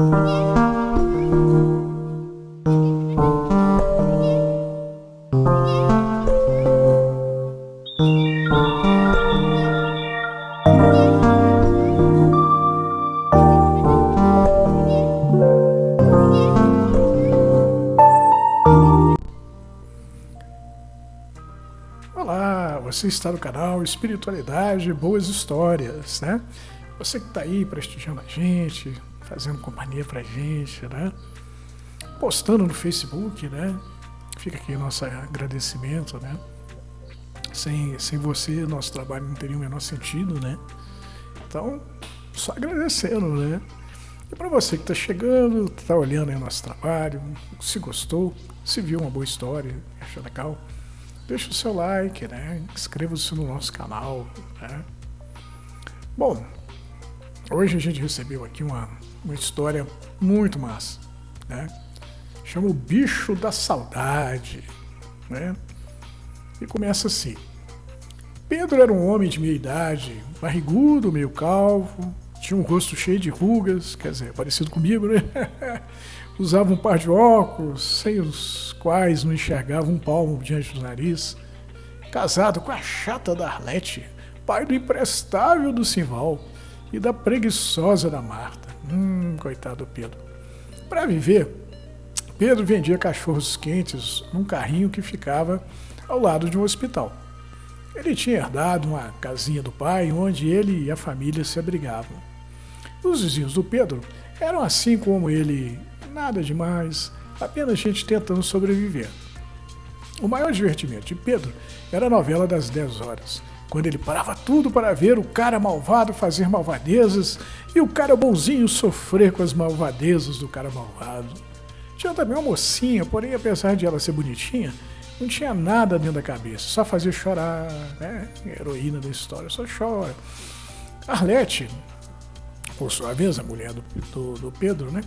Olá, você está no canal Espiritualidade, Boas Histórias, né? Você que está aí prestigiando a gente, fazendo companhia pra gente, né? Postando no Facebook, né? Fica aqui nosso agradecimento, né? Sem você, nosso trabalho não teria o menor sentido, né? Então, só agradecendo, né? E para você que está chegando, está olhando aí o nosso trabalho, se gostou, se viu uma boa história, achou legal, deixa o seu like, né? Inscreva-se no nosso canal, né? Bom, hoje a gente recebeu aqui uma história muito massa, né? Chama o Bicho da Saudade, né? E começa assim. Pedro era um homem de meia idade, barrigudo, meio calvo, tinha um rosto cheio de rugas, quer dizer, parecido comigo, né? Usava um par de óculos, sem os quais não enxergava um palmo diante do nariz. Casado com a chata da Arlete, pai do imprestável do Simval e da preguiçosa da Marta. Coitado do Pedro. Para viver, Pedro vendia cachorros quentes num carrinho que ficava ao lado de um hospital. Ele tinha herdado uma casinha do pai, onde ele e a família se abrigavam. Os vizinhos do Pedro eram assim como ele, nada demais, apenas gente tentando sobreviver. O maior divertimento de Pedro era a novela das 10 horas, quando ele parava tudo para ver o cara malvado fazer malvadezas e o cara bonzinho sofrer com as malvadezas do cara malvado. Tinha também uma mocinha, porém, apesar de ela ser bonitinha, não tinha nada dentro da cabeça, só fazia chorar, né? A heroína da história só chora. Arlete, por sua vez, a mulher do Pedro, né?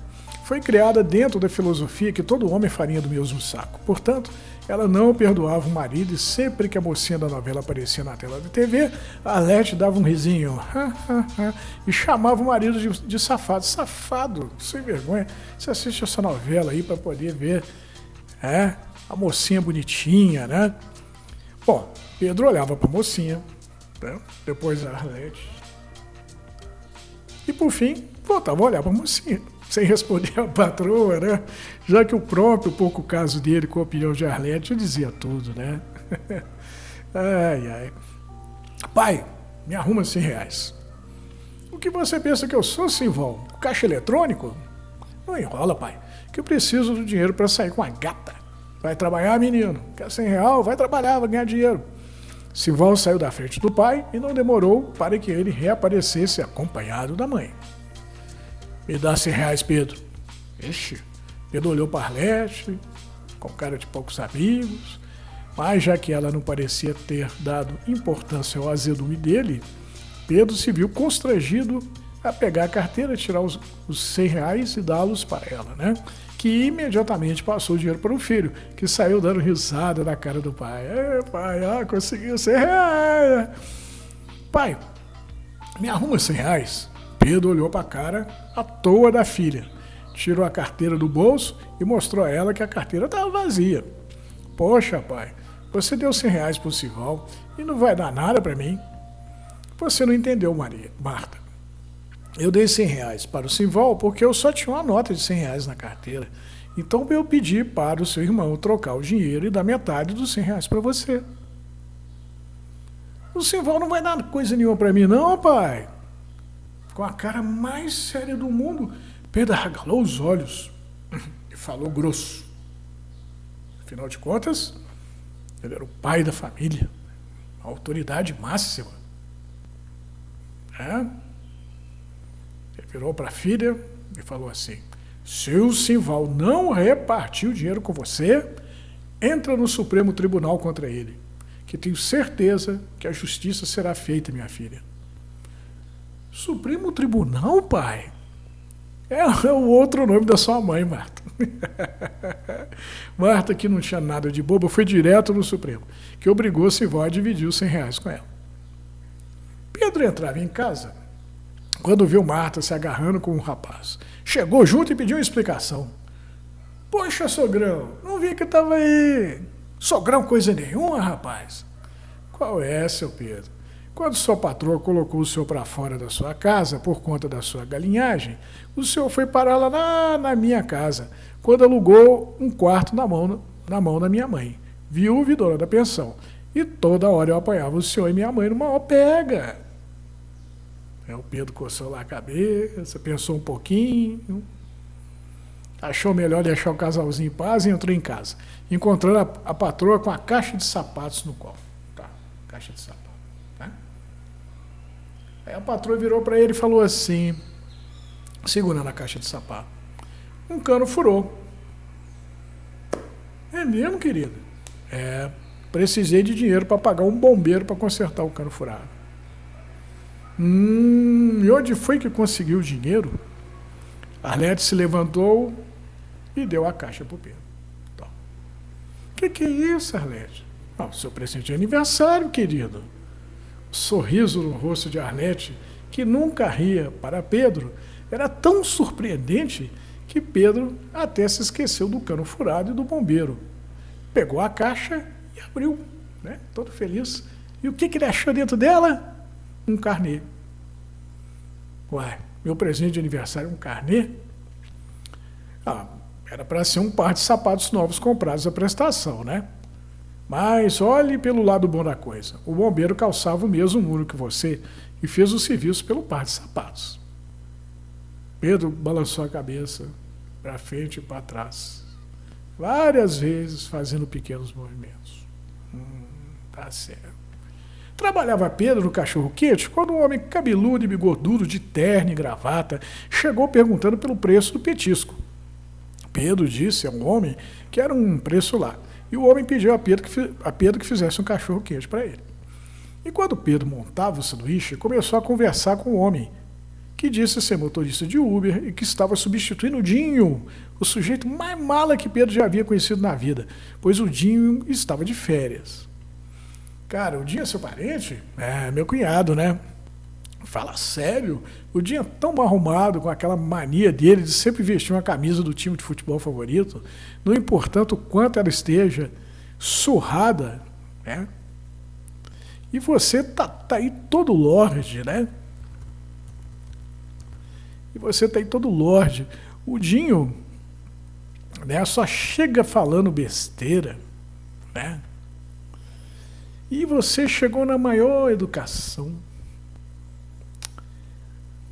Foi criada dentro da filosofia que todo homem farinha do mesmo saco. Portanto, ela não perdoava o marido e sempre que a mocinha da novela aparecia na tela da TV, a Arlete dava um risinho e chamava o marido de safado. Safado, sem vergonha. Você assiste essa novela aí para poder ver a mocinha bonitinha, né? Bom, Pedro olhava para a mocinha, né? Depois a Arlete. E por fim, voltava a olhar para a mocinha, sem responder a patroa, né? Já que o próprio pouco caso dele com a opinião de Arlete dizia tudo, né? Ai, ai. Pai, me arruma R$100. O que você pensa que eu sou, Simval? Caixa eletrônico? Não enrola, pai, que eu preciso do dinheiro para sair com a gata. Vai trabalhar, menino? Quer R$100? Vai trabalhar, vai ganhar dinheiro. Simval saiu da frente do pai e não demorou para que ele reaparecesse acompanhado da mãe. Me dá R$100, Pedro. Ixi, Pedro olhou para Arlete, com cara de poucos amigos, mas já que ela não parecia ter dado importância ao azedume dele, Pedro se viu constrangido a pegar a carteira, tirar os R$100 e dá-los para ela, né? Que imediatamente passou o dinheiro para o filho, que saiu dando risada na cara do pai. Pai, conseguiu R$100. Pai, me arruma R$100. Pedro olhou para a cara à toa da filha, tirou a carteira do bolso e mostrou a ela que a carteira estava vazia. Poxa, pai, você deu R$100 para o Simval e não vai dar nada para mim? Você não entendeu, Marta. Eu dei R$100 para o Simval porque eu só tinha uma nota de R$100 na carteira. Então eu pedi para o seu irmão trocar o dinheiro e dar metade dos R$100 para você. O Simval não vai dar coisa nenhuma para mim não, pai. Com a cara mais séria do mundo, Pedro arregalou os olhos e falou grosso. Afinal de contas, ele era o pai da família, a autoridade máxima. Ele virou para a filha e falou assim: se o Simval não repartir o dinheiro com você, entra no Supremo Tribunal contra ele, que tenho certeza que a justiça será feita, minha filha. Supremo Tribunal, pai? É o outro nome da sua mãe, Marta. Marta, que não tinha nada de boba, foi direto no Supremo, que obrigou Simval a dividir os R$100 com ela. Pedro entrava em casa quando viu Marta se agarrando com um rapaz. Chegou junto e pediu uma explicação. Poxa, sogrão, não vi que estava aí. Sogrão coisa nenhuma, rapaz. Qual é, seu Pedro? Quando sua patroa colocou o senhor para fora da sua casa por conta da sua galinhagem, o senhor foi parar lá na minha casa, quando alugou um quarto na mão da minha mãe, viúva e dona da pensão. E toda hora eu apanhava o senhor e minha mãe numa maior pega. O Pedro coçou lá a cabeça, pensou um pouquinho, achou melhor deixar o casalzinho em paz e entrou em casa, encontrando a patroa com a caixa de sapatos no colo. Tá, caixa de sapatos. Tá? Aí a patroa virou para ele e falou assim, segurando a caixa de sapato, um cano furou. É mesmo, querida? Precisei de dinheiro para pagar um bombeiro para consertar o cano furado. E onde foi que conseguiu o dinheiro? Arlete se levantou e deu a caixa para o Pedro. Então, que é isso, Arlete? Seu presente de aniversário, querido. O sorriso no rosto de Arlete, que nunca ria para Pedro, era tão surpreendente que Pedro até se esqueceu do cano furado e do bombeiro. Pegou a caixa e abriu, né? Todo feliz. E o que ele achou dentro dela? Um carnê. Ué, meu presente de aniversário é um carnê? Era para ser um par de sapatos novos comprados à prestação, né? Mas olhe pelo lado bom da coisa. O bombeiro calçava o mesmo número que você e fez o serviço pelo par de sapatos. Pedro balançou a cabeça para frente e para trás, várias vezes fazendo pequenos movimentos. Tá certo. Trabalhava Pedro no cachorro-quente quando um homem cabeludo e bigodudo de terno e gravata chegou perguntando pelo preço do petisco. Pedro disse a um homem que era um preço lá, e o homem pediu a Pedro que fizesse um cachorro-quente para ele. E quando Pedro montava o sanduíche, começou a conversar com o homem, que disse ser motorista de Uber e que estava substituindo o Dinho, o sujeito mais mala que Pedro já havia conhecido na vida, pois o Dinho estava de férias. Cara, o Dinho é seu parente? É, meu cunhado, né? Fala sério? O Dinho é tão mal arrumado, com aquela mania dele de sempre vestir uma camisa do time de futebol favorito, não importando o quanto ela esteja surrada, né? E você tá aí todo lorde, né? E você tá aí todo lorde. O Dinho, né, só chega falando besteira, né? E você chegou na maior educação.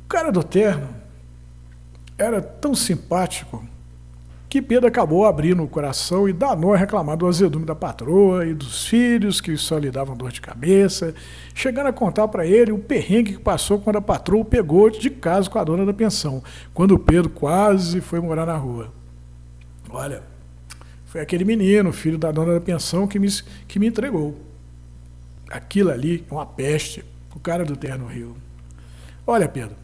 O cara do terno era tão simpático que Pedro acabou abrindo o coração e danou a reclamar do azedume da patroa e dos filhos que só lhe davam dor de cabeça, chegando a contar para ele o perrengue que passou quando a patroa o pegou de casa com a dona da pensão, quando o Pedro quase foi morar na rua. Olha, foi aquele menino, filho da dona da pensão, que me entregou. Aquilo ali é uma peste, o cara do terno riu. Olha, Pedro,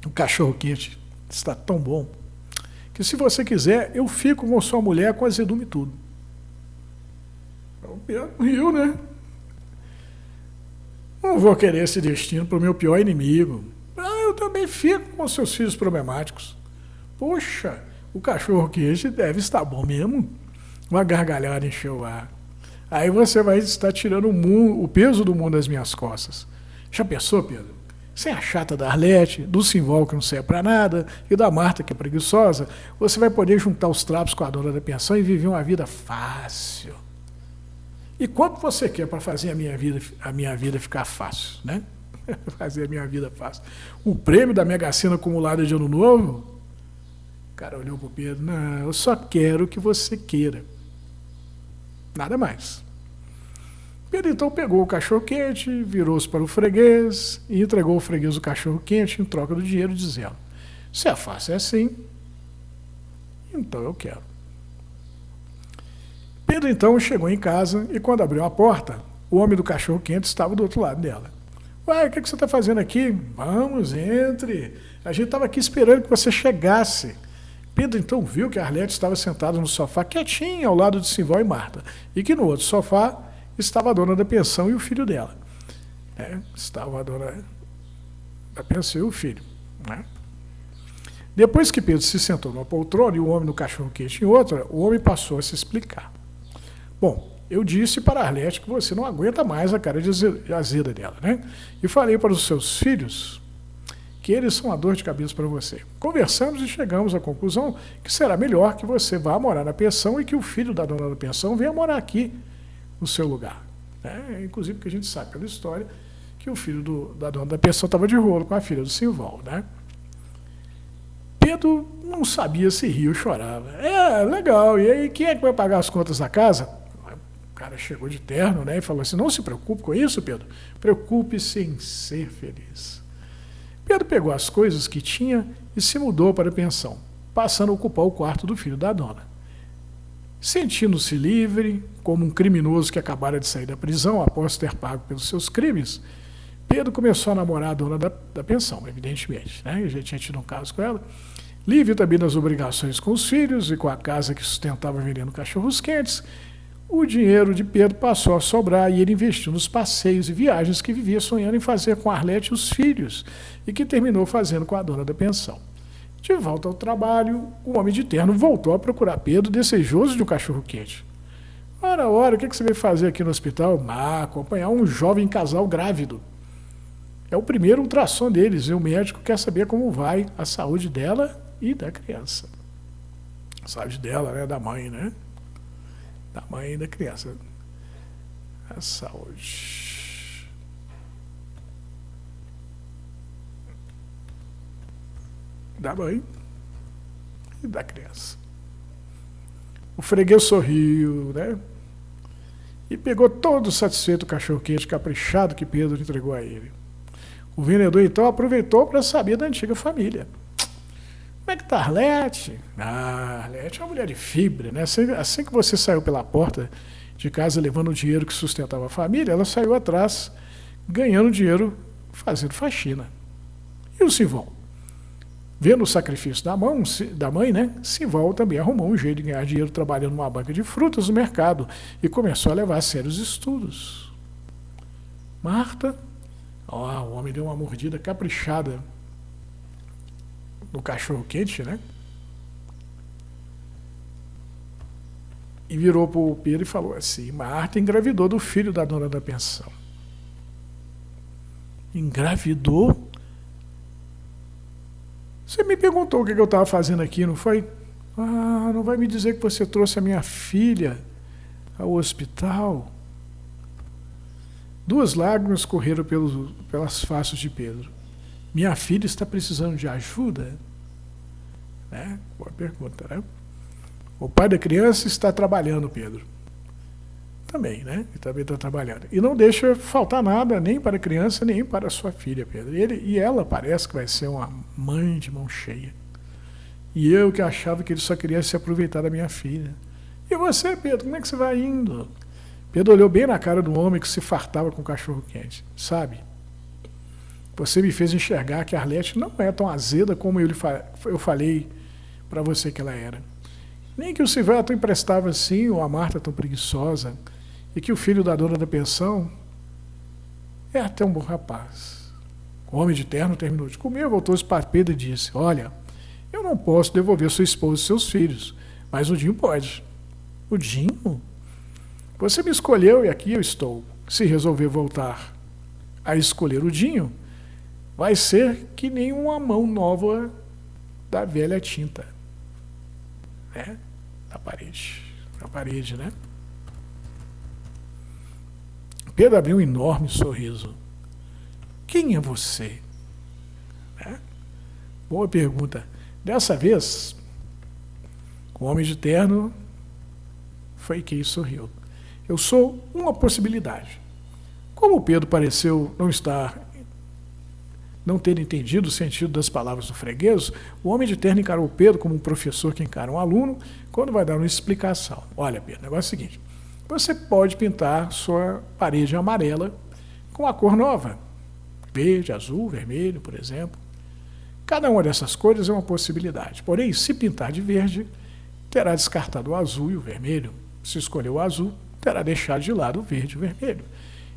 o cachorro-quente está tão bom que, se você quiser, eu fico com sua mulher com azedume e tudo. O Pedro riu, né? Não vou querer esse destino para o meu pior inimigo. Eu também fico com seus filhos problemáticos. Poxa, o cachorro-quente deve estar bom mesmo. Uma gargalhada encheu o ar. Aí você vai estar tirando o peso do mundo das minhas costas. Já pensou, Pedro? Sem a chata da Arlete, do Simval que não serve para nada, e da Marta que é preguiçosa, você vai poder juntar os trapos com a dona da pensão e viver uma vida fácil. E quanto você quer para fazer a minha vida ficar fácil, né? Fazer a minha vida fácil. O prêmio da Mega Sena acumulada de ano novo? O cara olhou para o Pedro. Não, eu só quero o que você queira. Nada mais. Pedro então pegou o cachorro-quente, virou-se para o freguês e entregou ao freguês o cachorro-quente em troca do dinheiro, dizendo: se é fácil é assim, então eu quero. Pedro então chegou em casa e, quando abriu a porta, o homem do cachorro-quente estava do outro lado dela. Ué, o que você está fazendo aqui? Vamos, entre. A gente estava aqui esperando que você chegasse. Pedro então viu que a Arlete estava sentada no sofá, quietinha, ao lado de Simval e Marta, e que no outro sofá estava a dona da pensão e o filho dela. Estava a dona da pensão e o filho, né? Depois que Pedro se sentou numa poltrona e o homem no cachorro-quente em outra, o homem passou a se explicar. Bom, eu disse para Arlete que você não aguenta mais a cara de azeda dela, né? E falei para os seus filhos que eles são uma dor de cabeça para você. Conversamos e chegamos à conclusão que será melhor que você vá morar na pensão e que o filho da dona da pensão venha morar aqui no seu lugar. Inclusive porque a gente sabe pela história que o filho da dona da pensão estava de rolo com a filha do Simval, né? Pedro não sabia se ria ou chorava. Legal, e aí quem é que vai pagar as contas da casa? O cara chegou de terno, né, e falou assim, não se preocupe com isso, Pedro, preocupe-se em ser feliz. Pedro pegou as coisas que tinha e se mudou para a pensão, passando a ocupar o quarto do filho da dona. Sentindo-se livre, como um criminoso que acabara de sair da prisão após ter pago pelos seus crimes, Pedro começou a namorar a dona da pensão, evidentemente, né? Ele já tinha tido um caso com ela. Livre também das obrigações com os filhos e com a casa que sustentava vendendo cachorros quentes, o dinheiro de Pedro passou a sobrar e ele investiu nos passeios e viagens que vivia sonhando em fazer com Arlete e os filhos e que terminou fazendo com a dona da pensão. De volta ao trabalho, o homem de terno voltou a procurar Pedro, desejoso de um cachorro-quente. Ora, o que você veio fazer aqui no hospital? Acompanhar um jovem casal grávido. É o primeiro ultrassom deles e o médico quer saber como vai a saúde dela e da criança. A saúde dela, né? Da mãe, né? Da mãe e da criança. A saúde. Da mãe e da criança. O freguês sorriu, né? E pegou todo satisfeito o cachorro-quente caprichado que Pedro entregou a ele. O vendedor, então, aproveitou para saber da antiga família. Como é que está Arlete? Arlete é uma mulher de fibra, né? Assim que você saiu pela porta de casa levando o dinheiro que sustentava a família, ela saiu atrás, ganhando dinheiro, fazendo faxina. E o Simval? Vendo o sacrifício da mãe, né? Simval também arrumou um jeito de ganhar dinheiro trabalhando numa banca de frutas no mercado e começou a levar a sério os estudos. Marta... o homem deu uma mordida caprichada no cachorro-quente, né? E virou para o Pedro e falou assim, Marta engravidou do filho da dona da pensão. Engravidou? Você me perguntou o que eu estava fazendo aqui, não foi? Não vai me dizer que você trouxe a minha filha ao hospital? Duas lágrimas correram pelas faces de Pedro. Minha filha está precisando de ajuda? Boa pergunta, né? O pai da criança está trabalhando, Pedro. Também, né? Ele também está trabalhando. E não deixa faltar nada, nem para a criança, nem para a sua filha, Pedro. E ela parece que vai ser uma mãe de mão cheia. E eu que achava que ele só queria se aproveitar da minha filha. E você, Pedro, como é que você vai indo? Pedro olhou bem na cara do homem que se fartava com o cachorro-quente. Sabe? Você me fez enxergar que a Arlete não é tão azeda como eu falei para você que ela era. Nem que o Silvério é tão imprestável assim, ou a Marta tão preguiçosa, e que o filho da dona da pensão é até um bom rapaz. O homem de terno terminou de comer, voltou-se para Pedro e disse, olha, eu não posso devolver sua esposa e seus filhos, mas o Dinho pode. O Dinho? Você me escolheu e aqui eu estou. Se resolver voltar a escolher o Dinho, vai ser que nem uma mão nova da velha tinta. Né? Na parede, né? Pedro abriu um enorme sorriso. Quem é você? Né? Boa pergunta. Dessa vez, o homem de terno foi quem sorriu. Eu sou uma possibilidade. Como Pedro pareceu não ter entendido o sentido das palavras do freguês, o homem de terno encarou Pedro como um professor que encara um aluno quando vai dar uma explicação. Olha, Pedro, o negócio é o seguinte, você pode pintar sua parede amarela com a cor nova, verde, azul, vermelho, por exemplo. Cada uma dessas cores é uma possibilidade. Porém, se pintar de verde, terá descartado o azul e o vermelho. Se escolher o azul, terá deixado de lado o verde e o vermelho.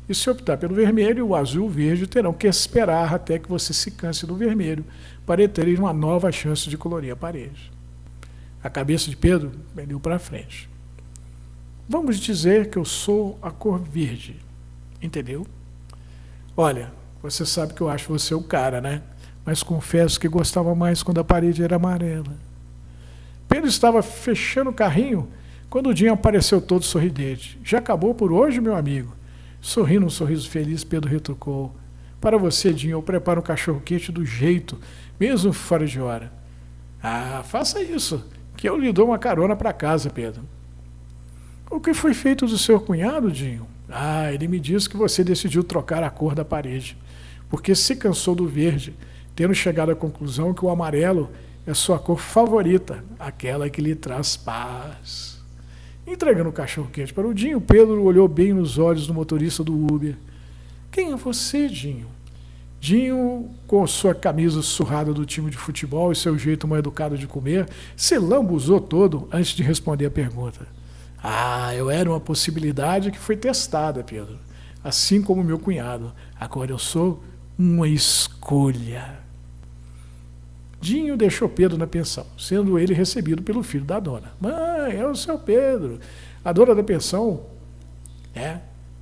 E se optar pelo vermelho, o azul e o verde terão que esperar até que você se canse do vermelho para terem uma nova chance de colorir a parede. A cabeça de Pedro pendeu para frente. Vamos dizer que eu sou a cor verde, entendeu? Olha, você sabe que eu acho você o cara, né? Mas confesso que gostava mais quando a parede era amarela. Pedro estava fechando o carrinho quando o Dinho apareceu todo sorridente. Já acabou por hoje, meu amigo? Sorrindo um sorriso feliz, Pedro retrucou. Para você, Dinho, eu preparo um cachorro-quente do jeito, mesmo fora de hora. Ah, faça isso, que eu lhe dou uma carona para casa, Pedro. O que foi feito do seu cunhado, Dinho? Ah, ele me disse que você decidiu trocar a cor da parede, porque se cansou do verde, tendo chegado à conclusão que o amarelo é sua cor favorita, aquela que lhe traz paz. Entregando o cachorro-quente para o Dinho, Pedro olhou bem nos olhos do motorista do Uber. Quem é você, Dinho? Dinho, com sua camisa surrada do time de futebol e seu jeito mal educado de comer, se lambuzou todo antes de responder a pergunta. Ah, eu era uma possibilidade que foi testada, Pedro. Assim como meu cunhado. Agora eu sou uma escolha. Dinho deixou Pedro na pensão, sendo ele recebido pelo filho da dona. Mãe, é o seu Pedro. A dona da pensão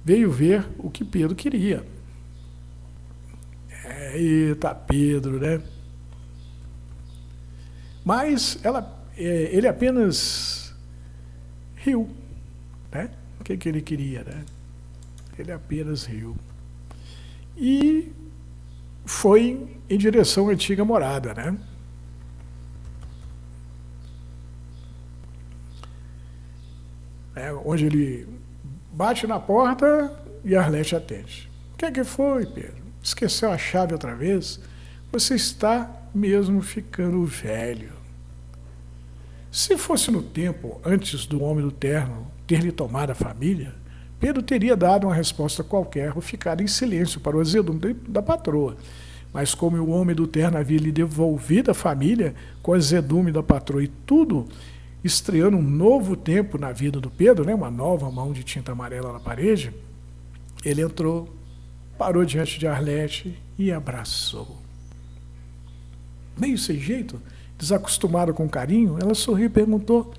veio ver o que Pedro queria. Eita, Pedro, né? Mas ele apenas riu, né? O que ele queria, né? Ele apenas riu. E foi em direção à antiga morada, né? Onde ele bate na porta e Arlete atende. O que foi, Pedro? Esqueceu a chave outra vez? Você está mesmo ficando velho. Se fosse no tempo antes do homem do terno ter lhe tomado a família, Pedro teria dado uma resposta qualquer ou ficado em silêncio para o azedume da patroa. Mas como o homem do terno havia lhe devolvido a família com o azedume da patroa e tudo, estreando um novo tempo na vida do Pedro, né, uma nova mão de tinta amarela na parede, ele entrou, parou diante de Arlete e abraçou. Meio sem jeito, desacostumada com carinho, ela sorriu e perguntou: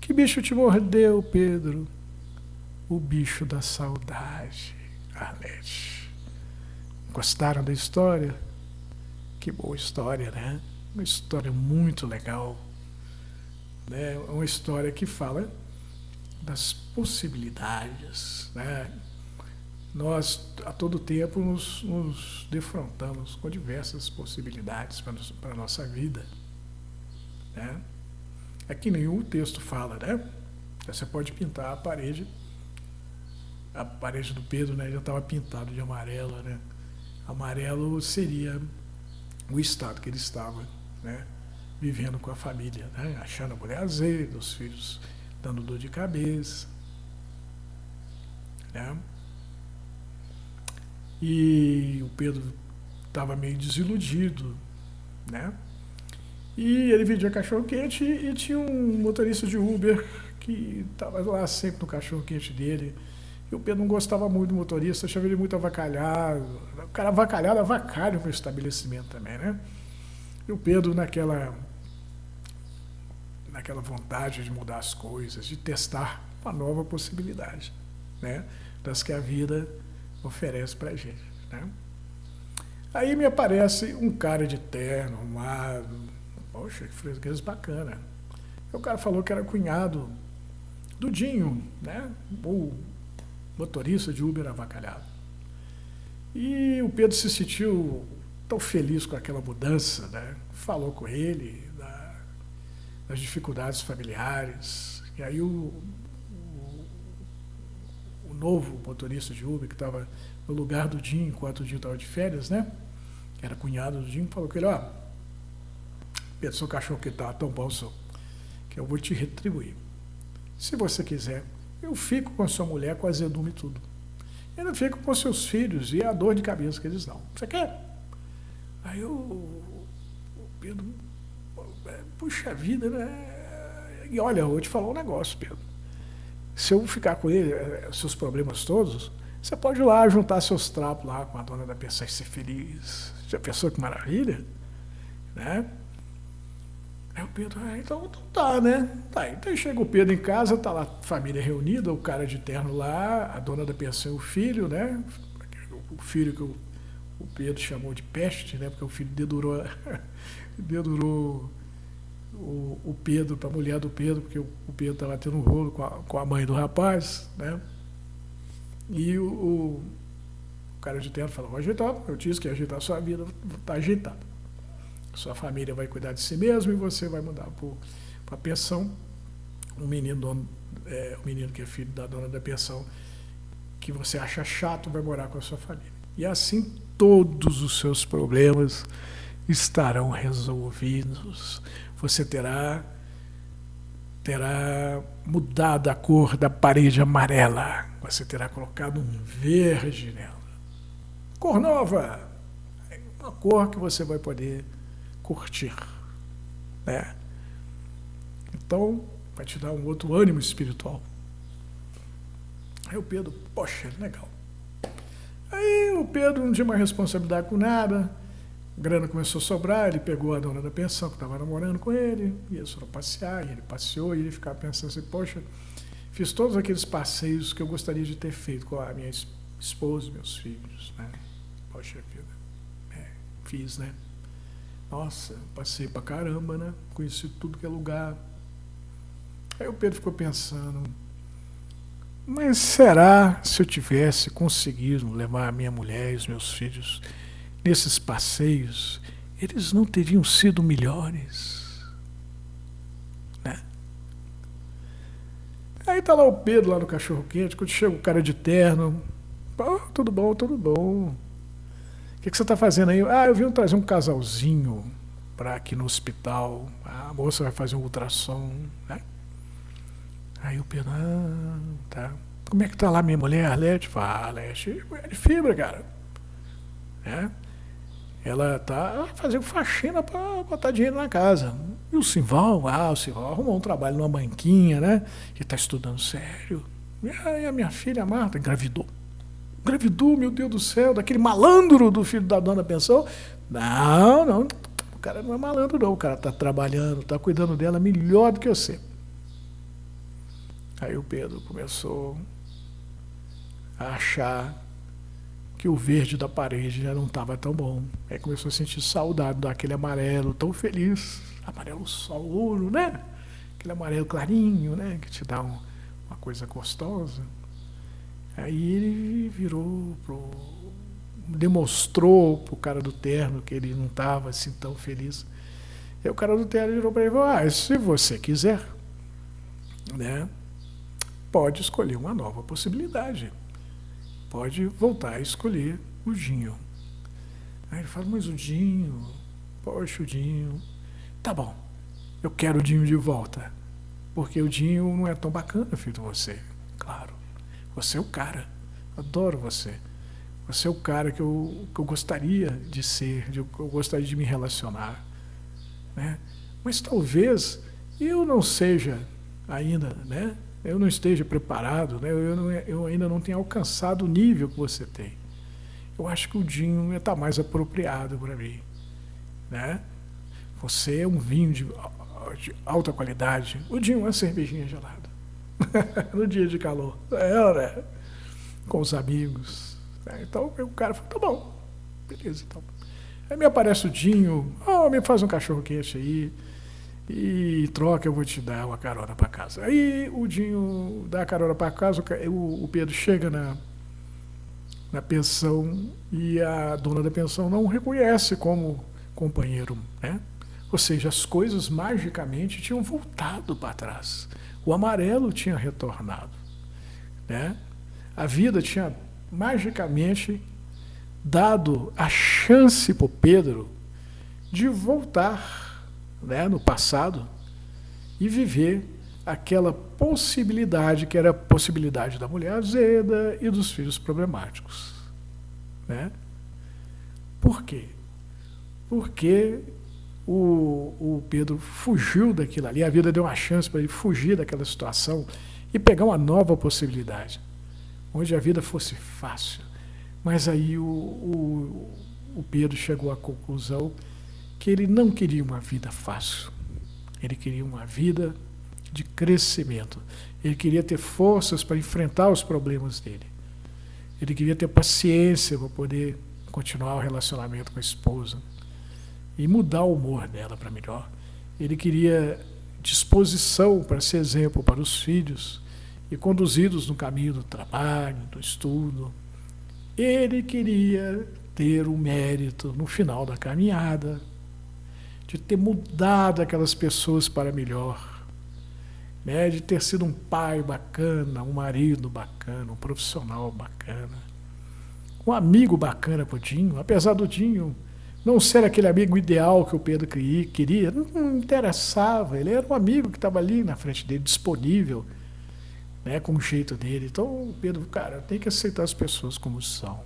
que bicho te mordeu, Pedro? O bicho da saudade, Arlete. Gostaram da história? Que boa história, né? Uma história muito legal. Né? Uma história que fala das possibilidades, né? Nós, a todo tempo, nos defrontamos com diversas possibilidades para a nossa vida. Né? É que nenhum texto fala, né? Você pode pintar a parede do Pedro, né, já estava pintado de amarelo, né? Amarelo seria o estado que ele estava, né, vivendo com a família, né, achando a mulher azeda, os filhos dando dor de cabeça, né? E o Pedro estava meio desiludido, né? E ele vendia cachorro-quente e tinha um motorista de Uber que estava lá sempre no cachorro-quente dele. E o Pedro não gostava muito do motorista, achava ele muito avacalhado. O cara avacalhado, avacalha o estabelecimento também, né? E o Pedro naquela vontade de mudar as coisas, de testar uma nova possibilidade, né? Das que a vida oferece pra gente, né? Aí me aparece um cara de terno, arrumado. Poxa, que freguês bacana. E o cara falou que era cunhado do Dinho, né? O motorista de Uber avacalhado. E o Pedro se sentiu tão feliz com aquela mudança, né? Falou com ele das dificuldades familiares. E aí o novo motorista de Uber, que estava no lugar do Dinho, enquanto o Dinho estava de férias, né? Que era cunhado do Dinho, falou com ele: ó, Pedro, seu cachorro que tá tão bom, que eu vou te retribuir. Se você quiser, eu fico com a sua mulher, com azedume e tudo. Eu não fico com seus filhos e a dor de cabeça que eles dão. Você quer? Aí o Pedro, puxa vida, né? E olha, eu vou te falar um negócio, Pedro. Se eu ficar com ele, seus problemas todos, Você pode ir lá juntar seus trapos lá com a dona da pensão e ser feliz. Já pensou que maravilha? Né? Aí o Pedro, então tá, né? Tá, então chega o Pedro em casa, tá lá a família reunida, o cara de terno lá, a dona da pensão e o filho, né? O filho que o Pedro chamou de peste, né? Porque o filho dedurou, dedurou o Pedro para a mulher do Pedro, porque o Pedro estava tendo um rolo com a mãe do rapaz, né? E o cara de terno falou, vou ajeitar, eu disse que ia ajeitar a sua vida, está ajeitado. Sua família vai cuidar de si mesmo e você vai mudar para a pensão. O menino que é filho da dona da pensão, que você acha chato, vai morar com a sua família. E assim todos os seus problemas estarão resolvidos. Você terá mudado a cor da parede amarela. Você terá colocado um verde nela. Cor nova. Uma cor que você vai poder curtir, né? Então, vai te dar um outro ânimo espiritual. Aí o Pedro, poxa, legal. Aí o Pedro não tinha mais responsabilidade com nada, a grana começou a sobrar, ele pegou a dona da pensão que estava namorando com ele, e eles foram passear, e ele passeou, e ele ficava pensando assim, poxa, fiz todos aqueles passeios que eu gostaria de ter feito com a minha esposa e meus filhos, né? Poxa vida, fiz, né? Nossa, passei pra caramba, né? Conheci tudo que é lugar. Aí o Pedro ficou pensando, mas será se eu tivesse conseguido levar a minha mulher e os meus filhos nesses passeios, eles não teriam sido melhores? Né? Aí tá lá o Pedro, lá no cachorro-quente, quando chega o cara de terno, tudo bom, tudo bom. O que você está fazendo aí? Eu vim trazer um casalzinho para aqui no hospital. A moça vai fazer um ultrassom, né? Aí o Pedro, tá. Como é que tá lá minha mulher, Arlete? Arlete, mulher de fibra, cara. Né? Ela tá fazendo faxina para botar dinheiro na casa. E o Simval? O Simval arrumou um trabalho numa banquinha, né? E tá estudando sério. E a minha filha Marta engravidou. Engravidou, meu Deus do céu, daquele malandro do filho da dona da pensão. Não, o cara não é malandro não, o cara está trabalhando, está cuidando dela melhor do que você. Aí o Pedro começou a achar que o verde da parede já não estava tão bom. Aí começou a sentir saudade daquele amarelo tão feliz, amarelo sol ouro, né? Aquele amarelo clarinho, né? Que te dá uma coisa gostosa. Aí ele demonstrou pro cara do terno que ele não estava assim tão feliz. Aí o cara do terno virou para ele e falou, se você quiser, né, pode escolher uma nova possibilidade. Pode voltar a escolher o Dinho. Aí ele fala, mas o Dinho, poxa, o Dinho, tá bom, eu quero o Dinho de volta, porque o Dinho não é tão bacana feito você, claro. Você é o cara, adoro você. Você é o cara que eu gostaria de ser, que eu gostaria de me relacionar. Né? Mas talvez eu não seja ainda, né? Eu não esteja preparado, né? Eu ainda não tenha alcançado o nível que você tem. Eu acho que o Dinho está mais apropriado para mim. Né? Você é um vinho de alta qualidade, o Dinho é uma cervejinha gelada. No dia de calor, né? Com os amigos. Então o cara falou, tá bom, beleza. Então. Aí me aparece o Dinho, me faz um cachorro-quente aí, e troca, eu vou te dar uma carona para casa. Aí o Dinho dá a carona para casa, o Pedro chega na pensão e a dona da pensão não o reconhece como companheiro, né? Ou seja, as coisas magicamente tinham voltado para trás. O amarelo tinha retornado, né? A vida tinha magicamente dado a chance para o Pedro de voltar, né, no passado e viver aquela possibilidade que era a possibilidade da mulher azeda e dos filhos problemáticos, né? Por quê? Porque o Pedro fugiu daquilo ali, a vida deu uma chance para ele fugir daquela situação e pegar uma nova possibilidade, onde a vida fosse fácil. Mas aí o Pedro chegou à conclusão que ele não queria uma vida fácil. Ele queria uma vida de crescimento. Ele queria ter forças para enfrentar os problemas dele. Ele queria ter paciência para poder continuar o relacionamento com a esposa e mudar o humor dela para melhor. Ele queria disposição para ser exemplo para os filhos e conduzi-los no caminho do trabalho, do estudo. Ele queria ter o mérito, no final da caminhada, de ter mudado aquelas pessoas para melhor, né? De ter sido um pai bacana, um marido bacana, um profissional bacana, um amigo bacana para o Dinho, apesar do Dinho não ser aquele amigo ideal que o Pedro queria, não interessava, ele era um amigo que estava ali na frente dele, disponível, né, com o jeito dele. Então o Pedro, cara, tem que aceitar as pessoas como são,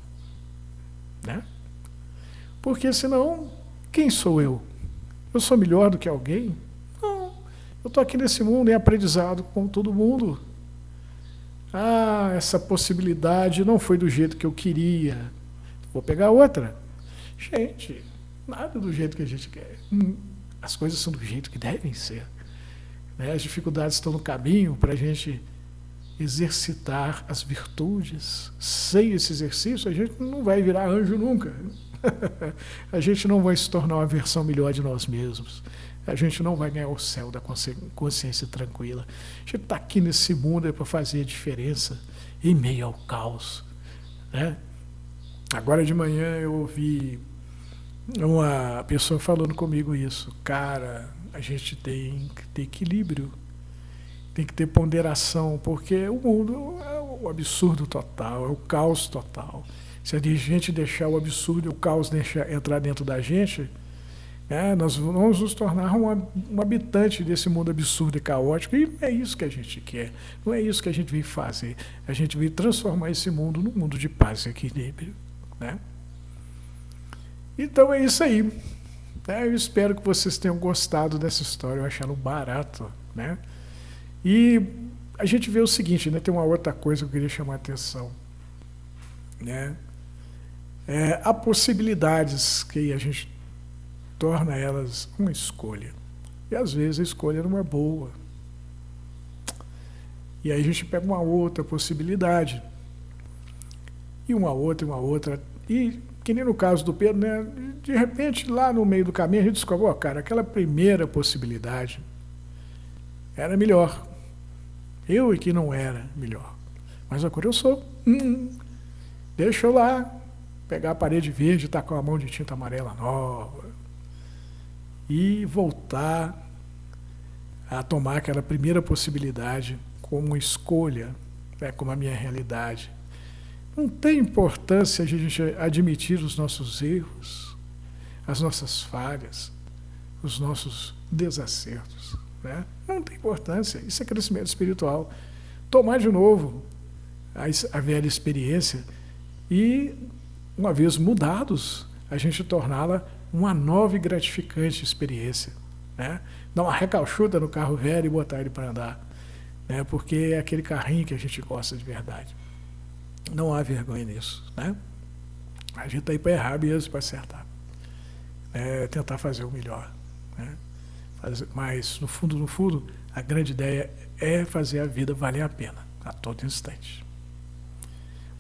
né? Porque senão, quem sou eu? Eu sou melhor do que alguém? Não, eu estou aqui nesse mundo em aprendizado com todo mundo. Ah, essa possibilidade não foi do jeito que eu queria, vou pegar outra. Gente, nada do jeito que a gente quer. As coisas são do jeito que devem ser, né? As dificuldades estão no caminho para a gente exercitar as virtudes. Sem esse exercício, a gente não vai virar anjo nunca. A gente não vai se tornar uma versão melhor de nós mesmos. A gente não vai ganhar o céu da consciência tranquila. A gente está aqui nesse mundo para fazer a diferença em meio ao caos, né? Agora de manhã eu ouvi uma pessoa falando comigo isso. Cara, a gente tem que ter equilíbrio, tem que ter ponderação, porque o mundo é o absurdo total, é o caos total. Se a gente deixar o absurdo e o caos entrar dentro da gente, né, nós vamos nos tornar um habitante desse mundo absurdo e caótico, e é isso que a gente quer, não é isso que a gente veio fazer. A gente veio transformar esse mundo num mundo de paz e equilíbrio, né? Então é isso aí, né? Eu espero que vocês tenham gostado dessa história, eu achando barato, né? E a gente vê o seguinte, né? Tem uma outra coisa que eu queria chamar a atenção, né? Há possibilidades que a gente torna elas uma escolha, e às vezes a escolha não é boa, e aí a gente pega uma outra possibilidade, e uma outra, e que nem no caso do Pedro, né? De repente lá no meio do caminho a gente descobre, ó, cara, aquela primeira possibilidade era melhor, eu é que não era melhor, mas agora eu sou. Deixa eu lá pegar a parede verde, tá com a mão de tinta amarela nova e voltar a tomar aquela primeira possibilidade como escolha, né, como a minha realidade. Não tem importância a gente admitir os nossos erros, as nossas falhas, os nossos desacertos, né? Não tem importância, isso é crescimento espiritual. Tomar de novo a velha experiência e, uma vez mudados, a gente torná-la uma nova e gratificante experiência, né? Dar uma recalchuta no carro velho e botar ele para andar, né? Porque é aquele carrinho que a gente gosta de verdade. Não há vergonha nisso, né? A gente está aí para errar mesmo, para acertar, tentar fazer o melhor, né? Mas no fundo, a grande ideia é fazer a vida valer a pena a todo instante.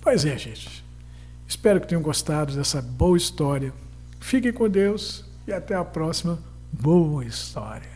Pois é, gente. Espero que tenham gostado dessa boa história. Fiquem com Deus e até a próxima boa história.